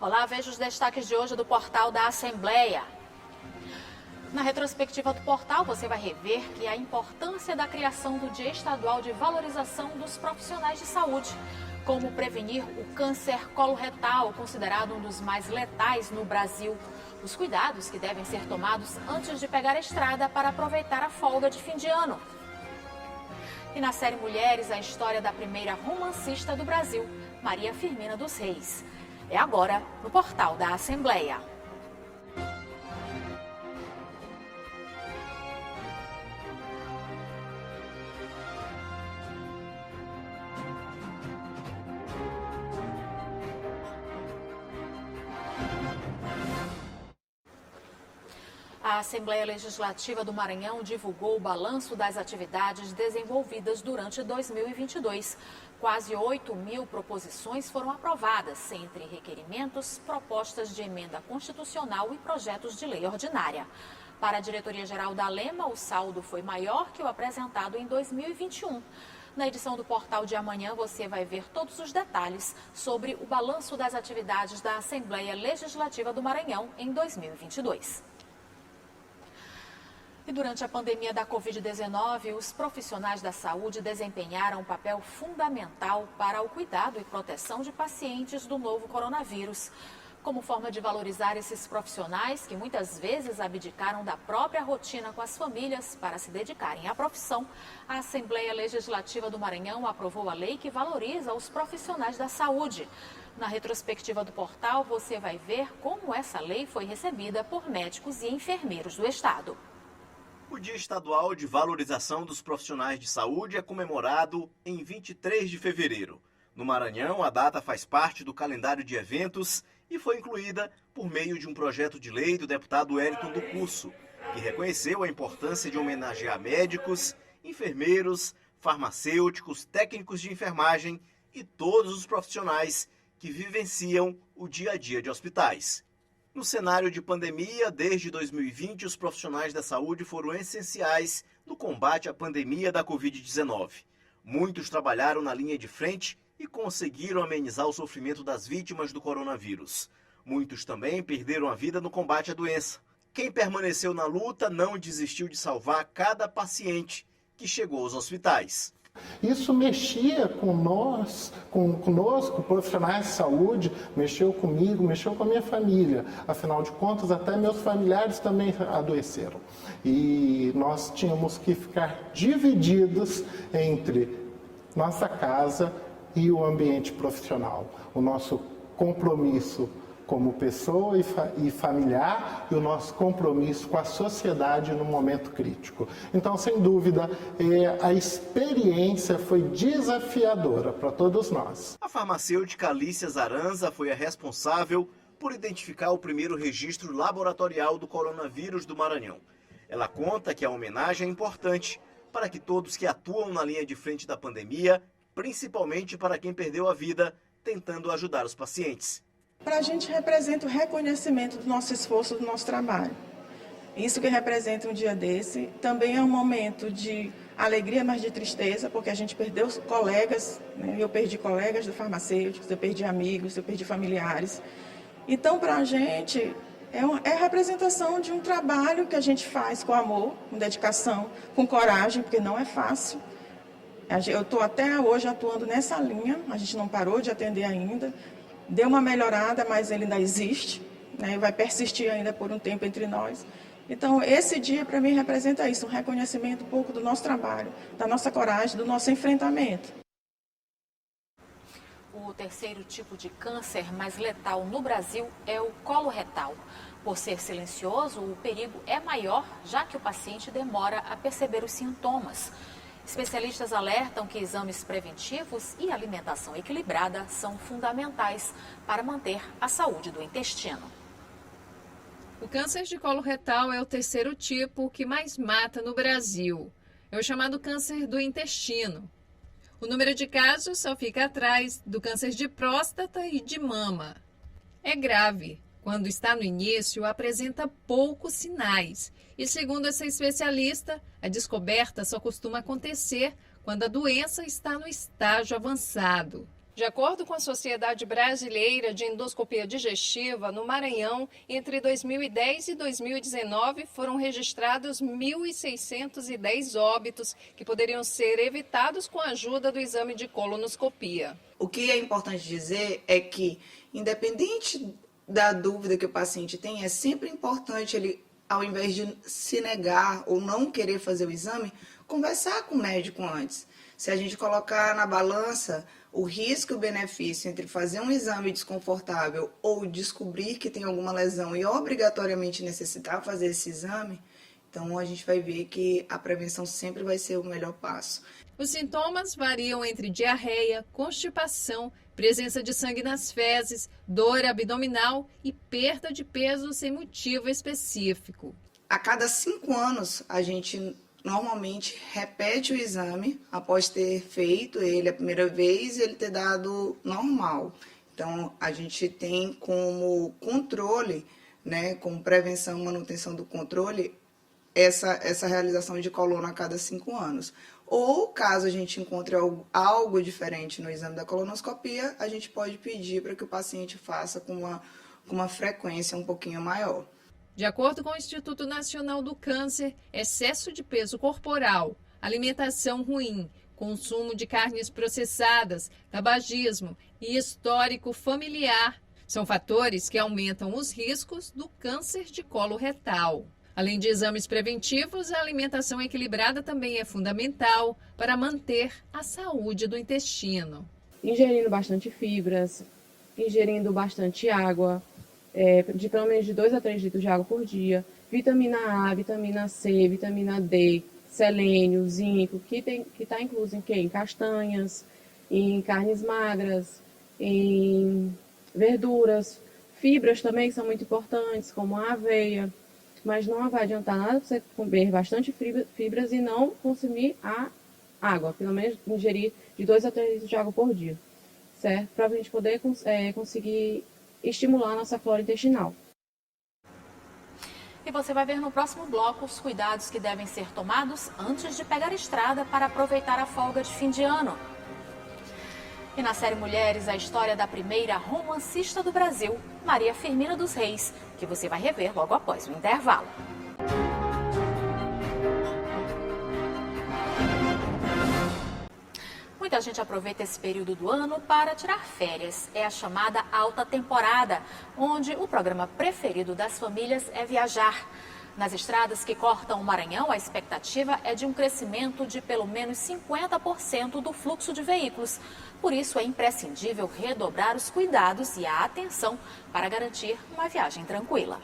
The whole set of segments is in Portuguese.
Olá, veja os destaques de hoje do portal da Assembleia. Na retrospectiva do portal, você vai rever que a importância da criação do Dia Estadual de Valorização dos Profissionais de Saúde, como prevenir o câncer coloretal, considerado um dos mais letais no Brasil, os cuidados que devem ser tomados antes de pegar a estrada para aproveitar a folga de fim de ano. E na série Mulheres, a história da primeira romancista do Brasil, Maria Firmina dos Reis. É agora no portal da Assembleia. A Assembleia Legislativa do Maranhão divulgou o balanço das atividades desenvolvidas durante 2022. Quase 8.000 proposições foram aprovadas, entre requerimentos, propostas de emenda constitucional e projetos de lei ordinária. Para a Diretoria-Geral da Alema, o saldo foi maior que o apresentado em 2021. Na edição do Portal de amanhã, você vai ver todos os detalhes sobre o balanço das atividades da Assembleia Legislativa do Maranhão em 2022. E durante a pandemia da Covid-19, os profissionais da saúde desempenharam um papel fundamental para o cuidado e proteção de pacientes do novo coronavírus. Como forma de valorizar esses profissionais que muitas vezes abdicaram da própria rotina com as famílias para se dedicarem à profissão, a Assembleia Legislativa do Maranhão aprovou a lei que valoriza os profissionais da saúde. Na retrospectiva do portal, você vai ver como essa lei foi recebida por médicos e enfermeiros do estado. O Dia Estadual de Valorização dos Profissionais de Saúde é comemorado em 23 de fevereiro. No Maranhão, a data faz parte do calendário de eventos e foi incluída por meio de um projeto de lei do deputado Wellington do Curso, que reconheceu a importância de homenagear médicos, enfermeiros, farmacêuticos, técnicos de enfermagem e todos os profissionais que vivenciam o dia a dia de hospitais. No cenário de pandemia, desde 2020, os profissionais da saúde foram essenciais no combate à pandemia da Covid-19. Muitos trabalharam na linha de frente e conseguiram amenizar o sofrimento das vítimas do coronavírus. Muitos também perderam a vida no combate à doença. Quem permaneceu na luta não desistiu de salvar cada paciente que chegou aos hospitais. Isso mexia com nós, conosco, profissionais de saúde, mexeu comigo, mexeu com a minha família. Afinal de contas, até meus familiares também adoeceram. E nós tínhamos que ficar divididos entre nossa casa e o ambiente profissional. O nosso compromisso como pessoa e familiar e o nosso compromisso com a sociedade no momento crítico. Então, sem dúvida, a experiência foi desafiadora para todos nós. A farmacêutica Alícia Zaranza foi a responsável por identificar o primeiro registro laboratorial do coronavírus do Maranhão. Ela conta que a homenagem é importante para que todos que atuam na linha de frente da pandemia, principalmente para quem perdeu a vida, tentando ajudar os pacientes. Para a gente representa o reconhecimento do nosso esforço, do nosso trabalho. Isso que representa um dia desse. Também é um momento de alegria, mas de tristeza, porque a gente perdeu colegas, né? Eu perdi colegas do farmacêutico, eu perdi amigos, eu perdi familiares. Então, para a gente, é a representação de um trabalho que a gente faz com amor, com dedicação, com coragem, porque não é fácil. Eu estou até hoje atuando nessa linha, a gente não parou de atender ainda. Deu uma melhorada, mas ele ainda existe, né? Vai persistir ainda por um tempo entre nós. Então, esse dia, para mim, representa isso, um reconhecimento um pouco do nosso trabalho, da nossa coragem, do nosso enfrentamento. O terceiro tipo de câncer mais letal no Brasil é o coloretal. Por ser silencioso, o perigo é maior, já que o paciente demora a perceber os sintomas. Especialistas alertam que exames preventivos e alimentação equilibrada são fundamentais para manter a saúde do intestino. O câncer de colo retal é o terceiro tipo que mais mata no Brasil. É o chamado câncer do intestino. O número de casos só fica atrás do câncer de próstata e de mama. É grave. Quando está no início, apresenta poucos sinais. E segundo essa especialista, a descoberta só costuma acontecer quando a doença está no estágio avançado. De acordo com a Sociedade Brasileira de Endoscopia Digestiva, no Maranhão, entre 2010 e 2019 foram registrados 1.610 óbitos que poderiam ser evitados com a ajuda do exame de colonoscopia. O que é importante dizer é que, independente da dúvida que o paciente tem, é sempre importante ele, ao invés de se negar ou não querer fazer o exame, conversar com o médico antes. Se a gente colocar na balança o risco e o benefício entre fazer um exame desconfortável ou descobrir que tem alguma lesão e obrigatoriamente necessitar fazer esse exame, então a gente vai ver que a prevenção sempre vai ser o melhor passo. Os sintomas variam entre diarreia, constipação, presença de sangue nas fezes, dor abdominal e perda de peso sem motivo específico. A cada 5 anos, a gente normalmente repete o exame após ter feito ele a primeira vez e ele ter dado normal. Então, a gente tem como controle, né, como prevenção e manutenção do controle, essa realização de coluna a cada 5 anos. Ou, caso a gente encontre algo diferente no exame da colonoscopia, a gente pode pedir para que o paciente faça com uma frequência um pouquinho maior. De acordo com o Instituto Nacional do Câncer, excesso de peso corporal, alimentação ruim, consumo de carnes processadas, tabagismo e histórico familiar são fatores que aumentam os riscos do câncer de colo retal. Além de exames preventivos, a alimentação equilibrada também é fundamental para manter a saúde do intestino. Ingerindo bastante fibras, ingerindo bastante água, de pelo menos de 2 a 3 litros de água por dia, vitamina A, vitamina C, vitamina D, selênio, zinco, que está incluso em quê? Em castanhas, em carnes magras, em verduras, fibras também que são muito importantes, como a aveia, mas não vai adiantar nada você comer bastante fibras e não consumir a água, pelo menos ingerir de 2 a 3 litros de água por dia, certo? Para a gente poder conseguir estimular a nossa flora intestinal. E você vai ver no próximo bloco os cuidados que devem ser tomados antes de pegar a estrada para aproveitar a folga de fim de ano. E na série Mulheres, a história da primeira romancista do Brasil, Maria Firmina dos Reis, que você vai rever logo após o intervalo. Muita gente aproveita esse período do ano para tirar férias. É a chamada alta temporada, onde o programa preferido das famílias é viajar. Nas estradas que cortam o Maranhão, a expectativa é de um crescimento de pelo menos 50% do fluxo de veículos. Por isso, é imprescindível redobrar os cuidados e a atenção para garantir uma viagem tranquila.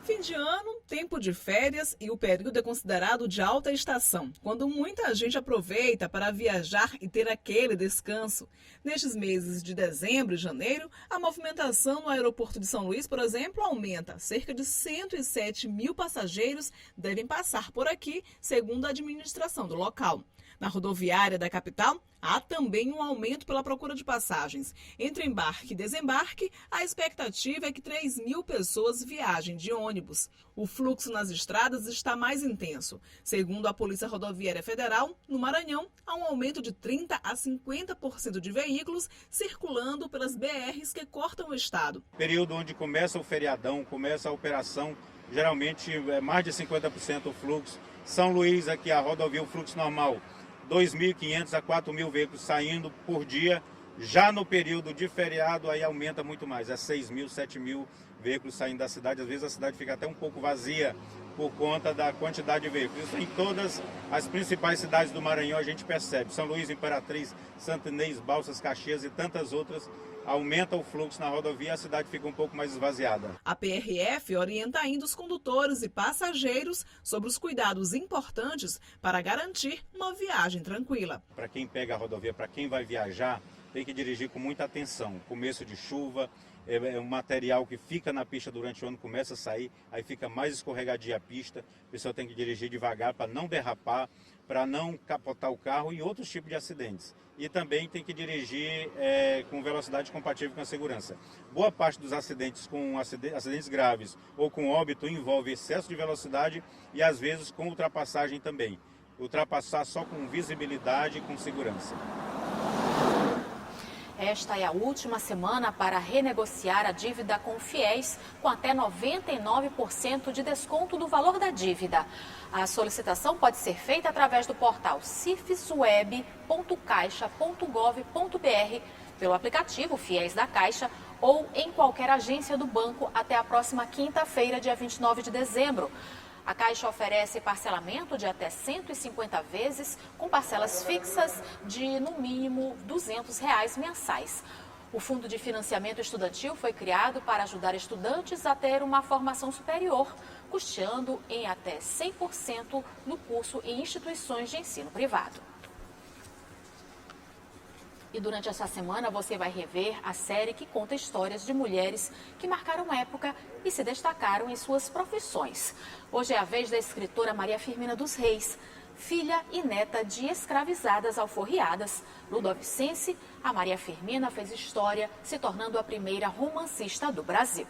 Fim de ano, tempo de férias e o período é considerado de alta estação, quando muita gente aproveita para viajar e ter aquele descanso. Nestes meses de dezembro e janeiro, a movimentação no aeroporto de São Luís, por exemplo, aumenta. Cerca de 107 mil passageiros devem passar por aqui, segundo a administração do local. Na rodoviária da capital, há também um aumento pela procura de passagens. Entre embarque e desembarque, a expectativa é que 3 mil pessoas viajem de ônibus. O fluxo nas estradas está mais intenso. Segundo a Polícia Rodoviária Federal, no Maranhão, há um aumento de 30% a 50% de veículos circulando pelas BRs que cortam o estado. Período onde começa o feriadão, começa a operação, geralmente é mais de 50% o fluxo. São Luís, aqui a rodovia, o fluxo normal, 2.500 a 4.000 veículos saindo por dia. Já no período de feriado, aí aumenta muito mais, é 6.000, 7.000 veículos saindo da cidade. Às vezes a cidade fica até um pouco vazia por conta da quantidade de veículos. Isso em todas as principais cidades do Maranhão a gente percebe. São Luís, Imperatriz, Santo Inês, Balsas, Caxias e tantas outras. Aumenta o fluxo na rodovia, a cidade fica um pouco mais esvaziada. A PRF orienta ainda os condutores e passageiros sobre os cuidados importantes para garantir uma viagem tranquila. Para quem pega a rodovia, para quem vai viajar, tem que dirigir com muita atenção. Começo de chuva, é um material que fica na pista durante o ano, começa a sair, aí fica mais escorregadia a pista. O pessoal tem que dirigir devagar para não derrapar, para não capotar o carro e outros tipos de acidentes. E também tem que dirigir com velocidade compatível com a segurança. Boa parte dos acidentes com acidentes graves ou com óbito envolve excesso de velocidade e às vezes com ultrapassagem também. Ultrapassar só com visibilidade e com segurança. Esta é a última semana para renegociar a dívida com fiéis com até 99% de desconto do valor da dívida. A solicitação pode ser feita através do portal cifesweb.caixa.gov.br, pelo aplicativo Fiéis da Caixa ou em qualquer agência do banco até a próxima quinta-feira, dia 29 de dezembro. A Caixa oferece parcelamento de até 150 vezes, com parcelas fixas de, no mínimo, R$ 200 mensais. O Fundo de Financiamento Estudantil foi criado para ajudar estudantes a ter uma formação superior, custeando em até 100% no curso em instituições de ensino privado. E durante essa semana você vai rever a série que conta histórias de mulheres que marcaram época e se destacaram em suas profissões. Hoje é a vez da escritora Maria Firmina dos Reis, filha e neta de escravizadas alforriadas. Ludovicense, a Maria Firmina fez história, se tornando a primeira romancista do Brasil.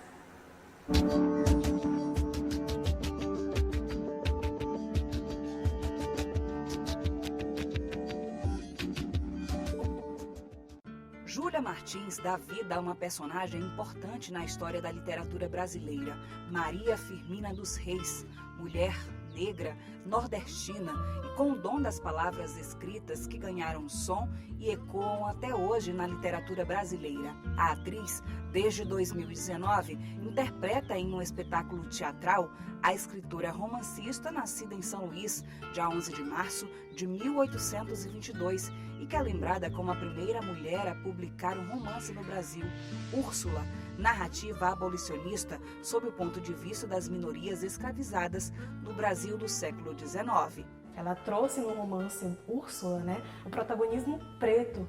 Júlia Martins dá vida a uma personagem importante na história da literatura brasileira, Maria Firmina dos Reis, mulher negra, nordestina e com o dom das palavras escritas que ganharam som e ecoam até hoje na literatura brasileira. A atriz, desde 2019, interpreta em um espetáculo teatral a escritora romancista nascida em São Luís, dia 11 de março de 1822, e que é lembrada como a primeira mulher a publicar um romance no Brasil, Úrsula, narrativa abolicionista sob o ponto de vista das minorias escravizadas no Brasil do século XIX. Ela trouxe no romance Úrsula, o protagonismo preto,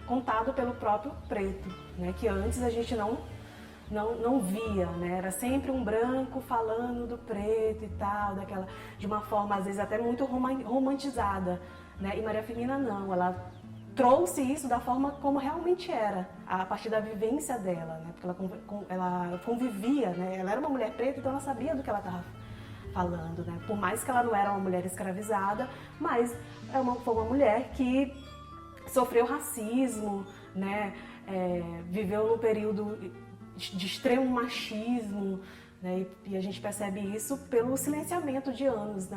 contado pelo próprio preto, que antes a gente não via, era sempre um branco falando do preto e tal, de uma forma às vezes até muito romantizada, E Maria Firmina não, ela trouxe isso da forma como realmente era, a partir da vivência dela, porque ela convivia, ela era uma mulher preta, então ela sabia do que ela estava falando, por mais que ela não era uma mulher escravizada, mas foi uma mulher que sofreu racismo, viveu num período de extremo machismo, e a gente percebe isso pelo silenciamento de anos,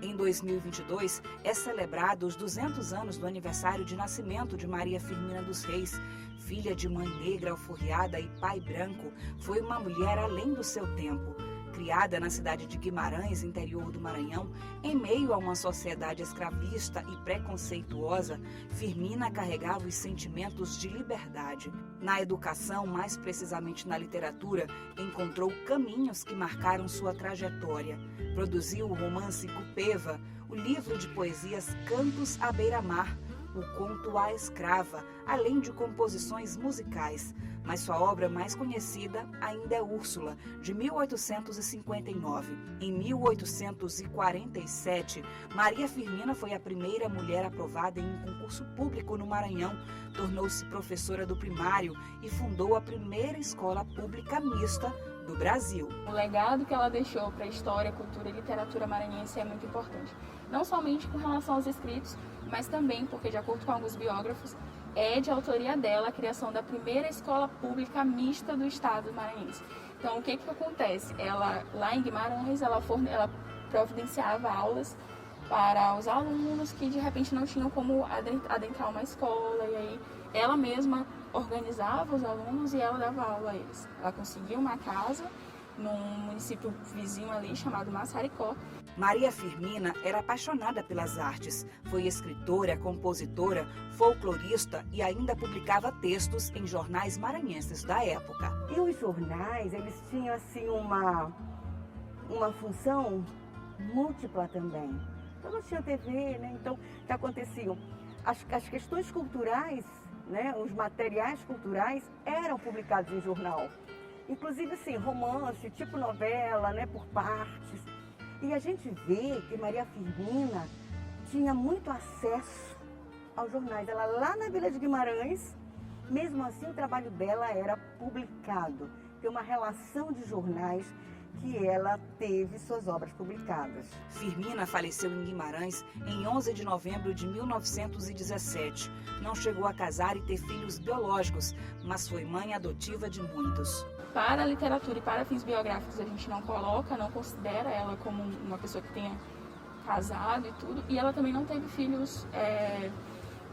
Em 2022, é celebrado os 200 anos do aniversário de nascimento de Maria Firmina dos Reis. Filha de mãe negra alforriada e pai branco, foi uma mulher além do seu tempo. Criada na cidade de Guimarães, interior do Maranhão, em meio a uma sociedade escravista e preconceituosa, Firmina carregava os sentimentos de liberdade. Na educação, mais precisamente na literatura, encontrou caminhos que marcaram sua trajetória. Produziu o romance Cupeva, o livro de poesias Cantos à Beira-Mar, o conto A Escrava, além de composições musicais. Mas sua obra mais conhecida ainda é Úrsula, de 1859. Em 1847, Maria Firmina foi a primeira mulher aprovada em um concurso público no Maranhão, tornou-se professora do primário e fundou a primeira escola pública mista do Brasil. O legado que ela deixou para a história, cultura e literatura maranhense é muito importante. Não somente com relação aos escritos, mas também porque, de acordo com alguns biógrafos, é de autoria dela a criação da primeira escola pública mista do estado maranhense. Então, o que acontece? Ela, lá em Guimarães, ela providenciava aulas para os alunos que, de repente, não tinham como adentrar uma escola, e aí ela mesma organizava os alunos e ela dava aula a eles. Ela conseguiu uma casa num município vizinho ali chamado Massaricó. Maria Firmina era apaixonada pelas artes. Foi escritora, compositora, folclorista e ainda publicava textos em jornais maranhenses da época. E os jornais, eles tinham assim uma função múltipla também. Então não tinha TV, Então, o que aconteciam? As questões culturais, os materiais culturais eram publicados em jornal. Inclusive, assim, romance, tipo novela, por partes. E a gente vê que Maria Firmina tinha muito acesso aos jornais. Ela lá na Vila de Guimarães, Mesmo assim, o trabalho dela era publicado. Tem uma relação de jornais que ela teve suas obras publicadas. Firmina faleceu em Guimarães em 11 de novembro de 1917. Não chegou a casar e ter filhos biológicos, mas foi mãe adotiva de muitos. Para a literatura e para fins biográficos a gente não coloca, não considera ela como uma pessoa que tenha casado e tudo. E ela também não teve filhos,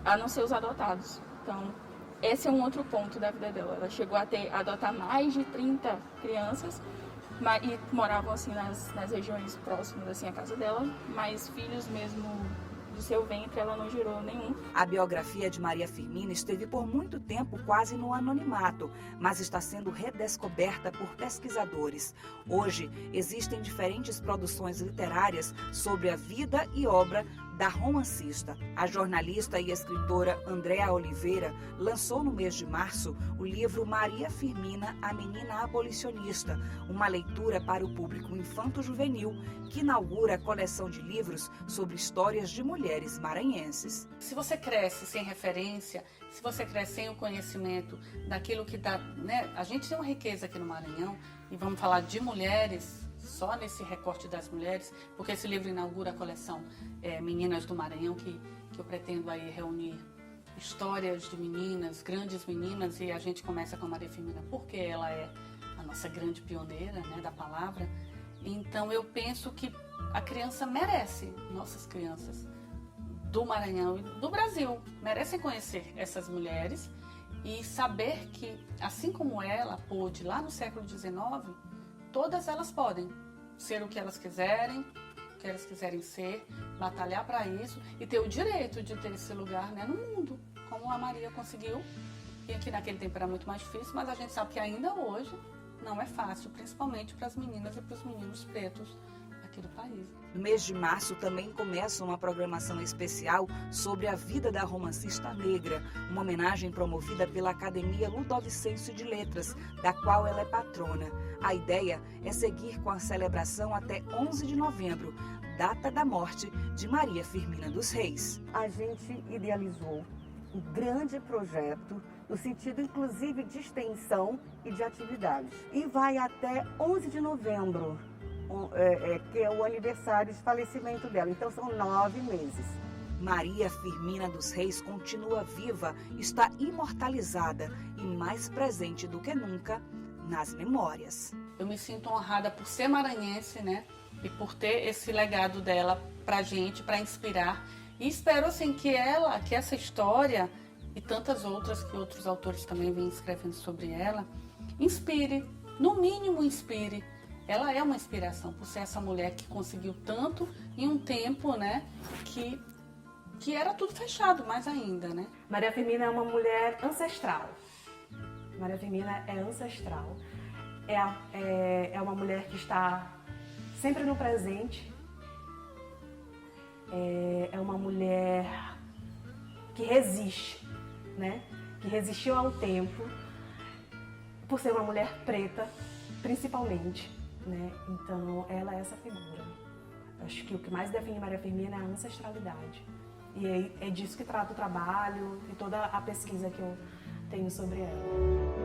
a não ser os adotados. Então, esse é um outro ponto da vida dela. Ela chegou a adotar mais de 30 crianças, e moravam assim nas regiões próximas assim à casa dela, mas filhos mesmo do seu ventre ela não gerou nenhum. A biografia de Maria Firmina esteve por muito tempo quase no anonimato, mas está sendo redescoberta por pesquisadores. Hoje existem diferentes produções literárias sobre a vida e obra da romancista. A jornalista e escritora Andréa Oliveira lançou no mês de março o livro Maria Firmina, a Menina Abolicionista, uma leitura para o público infanto-juvenil que inaugura a coleção de livros sobre histórias de mulheres maranhenses. Se você cresce sem referência, se você cresce sem o conhecimento daquilo que dá, né? A gente tem uma riqueza aqui no Maranhão e vamos falar de mulheres, só nesse recorte das mulheres, porque esse livro inaugura a coleção Meninas do Maranhão, que eu pretendo aí reunir histórias de meninas, grandes meninas, e a gente começa com a Maria Firmina, porque ela é a nossa grande pioneira, né, da palavra. Então eu penso que a criança merece, nossas crianças do Maranhão e do Brasil, merecem conhecer essas mulheres e saber que, assim como ela pôde lá no século XIX, todas elas podem ser o que elas quiserem ser, batalhar para isso e ter o direito de ter esse lugar, né, no mundo, como a Maria conseguiu, e que naquele tempo era muito mais difícil, mas a gente sabe que ainda hoje não é fácil, principalmente para as meninas e para os meninos pretos aqui do país. No mês de março também começa uma programação especial sobre a vida da romancista negra, uma homenagem promovida pela Academia Ludovicense de Letras, da qual ela é patrona. A ideia é seguir com a celebração até 11 de novembro, data da morte de Maria Firmina dos Reis. A gente idealizou um grande projeto, no sentido inclusive de extensão e de atividades. E vai até 11 de novembro, que é o aniversário de falecimento dela. Então são 9 meses. Maria Firmina dos Reis continua viva, está imortalizada e mais presente do que nunca nas memórias. Eu me sinto honrada por ser maranhense, né? E por ter esse legado dela pra gente, para inspirar. E espero assim que essa história e tantas outras que outros autores também vêm escrevendo sobre ela, inspire, no mínimo inspire. Ela é uma inspiração por ser essa mulher que conseguiu tanto em um tempo, né, que era tudo fechado, mais ainda, né? Maria Firmina é uma mulher ancestral. Maria Firmina é ancestral. É uma mulher que está sempre no presente. É uma mulher que resiste, né? Que resistiu ao tempo, por ser uma mulher preta, principalmente, né? Então, ela é essa figura. Acho que o que mais define Maria Firmina é a ancestralidade. E é disso que trata o trabalho e toda a pesquisa que eu tenho sobre ela.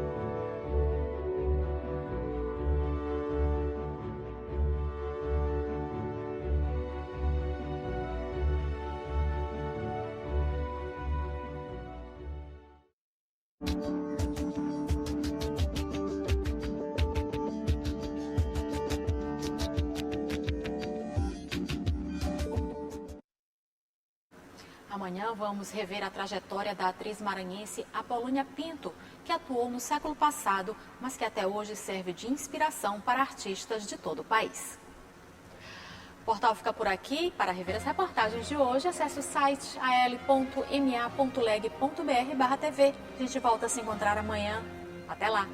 Amanhã vamos rever a trajetória da atriz maranhense Apolônia Pinto, que atuou no século passado, mas que até hoje serve de inspiração para artistas de todo o país. O portal fica por aqui. Para rever as reportagens de hoje, acesse o site al.ma.leg.br/tv. A gente volta a se encontrar amanhã. Até lá!